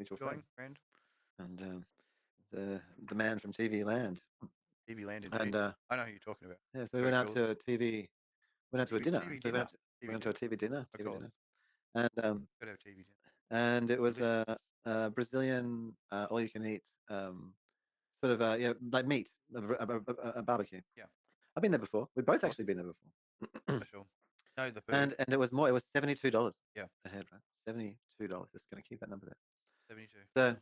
mutual Going, friend, friend. and the man from TV Land, TV Land and indeed. I know who you're talking about. yeah, so we Very went out cool. to a went out to a dinner. TV So dinner. we TV went to a dinner. Of TV course. dinner, and Gotta have TV dinner. and it was Delicious. a Brazilian all you can eat sort of yeah like meat a barbecue. Yeah, I've been there before. We've of both course. actually been there before. For sure. Know the food. And it was more. It was $72 Yeah, a head, right? $72. Just gonna keep that number there. 72. So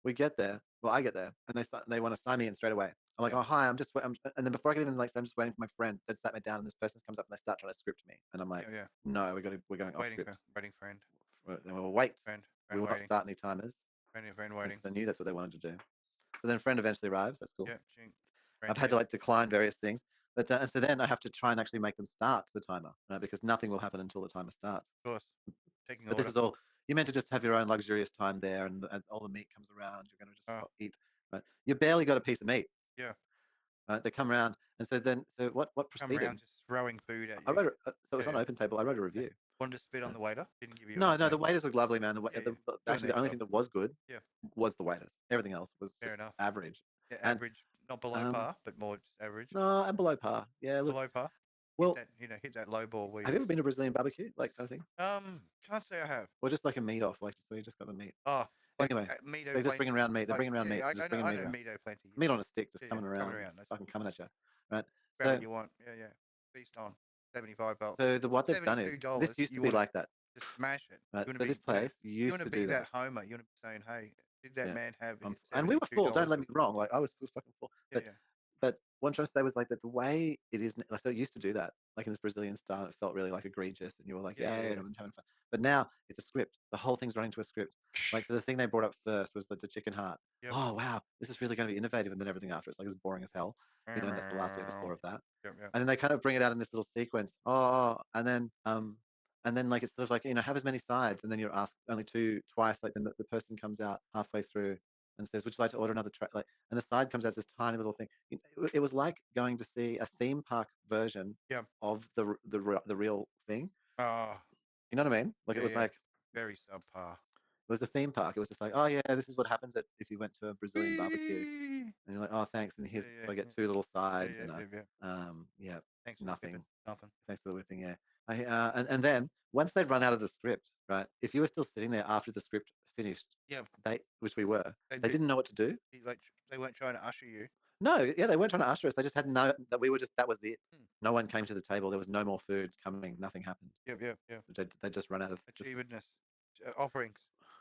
we get there. Well, I get there, and they want to sign me in straight away. I'm like, Yeah. oh hi, and then before I get even like, I'm just waiting for my friend. They sat me down, and this person comes up and they start trying to script me, and I'm like, Yeah, yeah. no, we're going off script. Waiting friend. We'll wait. We Friend will not waiting. start any timers Friend waiting. because I knew that's what they wanted to do. So then friend eventually arrives. That's cool. Yeah, ching. I've Friend had to waiting. like decline various things, but and so then I have to try and actually make them start the timer, right? Because nothing will happen until the timer starts. Of course. Taking But this order. is all you're meant to just have your own luxurious time there, and all the meat comes around. You're going to just Oh, eat, right? You barely got a piece of meat, yeah. right? They come around, and so what Come around proceeded? just throwing food at I you. wrote so it Yeah, was on yeah. Open Table. I wrote a Yeah. review. Wanted to spit on Right? the waiter. Didn't give you No, enough no, the name. waiters were lovely, man. Yeah, yeah. Doing Actually, their the only job. thing that was good Yeah. was the waiters. Everything else was Fair just enough. average, Yeah, and average, not below um, par, but more just average. no, and below par. Yeah, look, Below par. Hit well, that, hit that low ball where have you. you ever been to Brazilian barbecue, like kind of thing, Can't say I have. or just like a meat off, like just where you just got the meat? Oh, like Anyway, Mito they're just bringing plenty. around meat. They're Like bringing around yeah, meat. yeah, They're just bringing I meat know around. Mito plenty. Meat on a stick, just Yeah, yeah, coming coming around, around. That's fucking coming at you, right? grab what So, you want. Yeah, yeah. Feast on. 75 bucks. so what they've done Seventy-two is this dollars. used to You be want to like that, just smash it. right? You want to So be, this place you want used to to be do that that, Homer. You want to be saying, hey, did that yeah. man have his And we were seventy-two full. Don't dollars let me wrong. Like I was fucking full, Yeah, yeah. but what I'm trying to say was like that the way it is, like, so it used to do that, like in this Brazilian style, it felt really like egregious, and you were like, Yeah, yeah, yeah, and yeah. everyone's having fun. But now it's a script. The whole thing's running to a script. Like, so the thing they brought up first was the chicken heart. Yep. Oh wow, this is really going to be innovative, and then everything after it's like as boring as hell, and that's the last we ever saw of that. Yep, yep. And then they kind of bring it out in this little sequence. Oh, and then like it's sort of like have as many sides, and then you're asked only twice. Like then the person comes out halfway through and says, "Would you like to order another tray?" Like, and the side comes out as this tiny little thing. It was like going to see a theme park version Yep. of the real thing. Oh, You know what I mean? Like it yeah, was yeah. like Very subpar. it was a theme park. It was just like, oh yeah, this is what happens if you went to a Brazilian barbecue, Whee! and you're like, oh thanks, and Yeah, here's yeah, so I get yeah. two little Yeah, sides yeah, and yeah, yeah. yeah, Thanks for the whipping. nothing. Nothing. Thanks for the whipping, yeah. And then once they'd run out of the script, right? If you were still sitting there after the script finished, Yeah, which we were, they they did. didn't know what to do. Like they weren't trying to usher you. No, yeah, they weren't trying to usher us. They just had no that we were just that was it. Hmm. No one came to the table. There was no more food coming. Nothing happened. Yep, yep, yep. They just run out of just Achievedness. Offerings.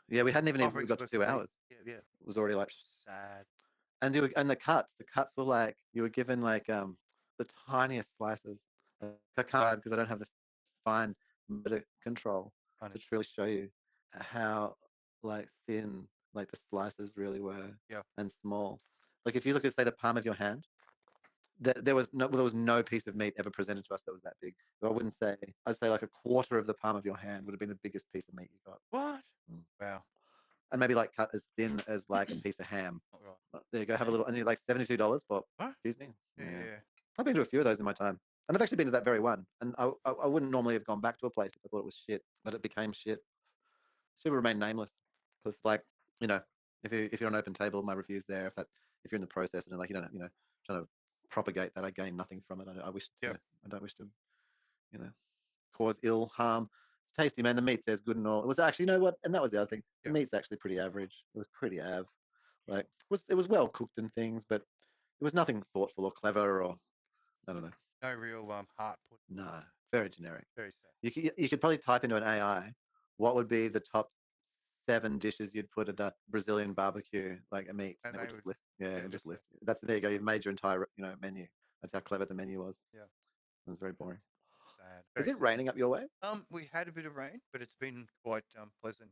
yeah. We hadn't even Offerings got to were two complete. hours. Yeah, yeah. It was already like Sad. and the cuts were like you were given like the tiniest slices. I can't because I don't have the fine motor control Funny. to truly show you how like thin like the slices really were Yeah. and small. Like if you look at say the palm of your hand, there was no piece of meat ever presented to us that was that big. I wouldn't say I'd say like a quarter of the palm of your hand would have been the biggest piece of meat you got. What? Mm. Wow. And maybe like cut as thin as like a piece of ham. Not right. There you go. Have a Hey. little, and you're like $72 for. What? Excuse me. Yeah, yeah, Yeah, yeah. I've been to a few of those in my time, and I've actually been to that very one. And I wouldn't normally have gone back to a place if I thought it was shit, but it became shit. Should remain nameless because, like, you know, if you're on Open Table, my review's there. If you're in the process and like you don't trying to propagate that, I gain nothing from it. Yep. I don't wish to you know cause ill harm. It's tasty, man. The meat's there's good and all. It was actually, you know what? And that was the other thing. The Yep. meat's actually pretty average. It was pretty like it was well cooked and things, but it was nothing thoughtful or clever or I don't know. No real heart put. No, very generic. Very sad. You could probably type into an AI what would be the top 7 dishes you'd put at a Brazilian barbecue, like a meat, and And it would they just would. list. Yeah, Yeah, and just just list. That's there you go. You've made your entire menu. That's how clever the menu was. yeah. It was very boring. Sad. Is Very it sad. raining up your way? We had a bit of rain, but it's been quite pleasant.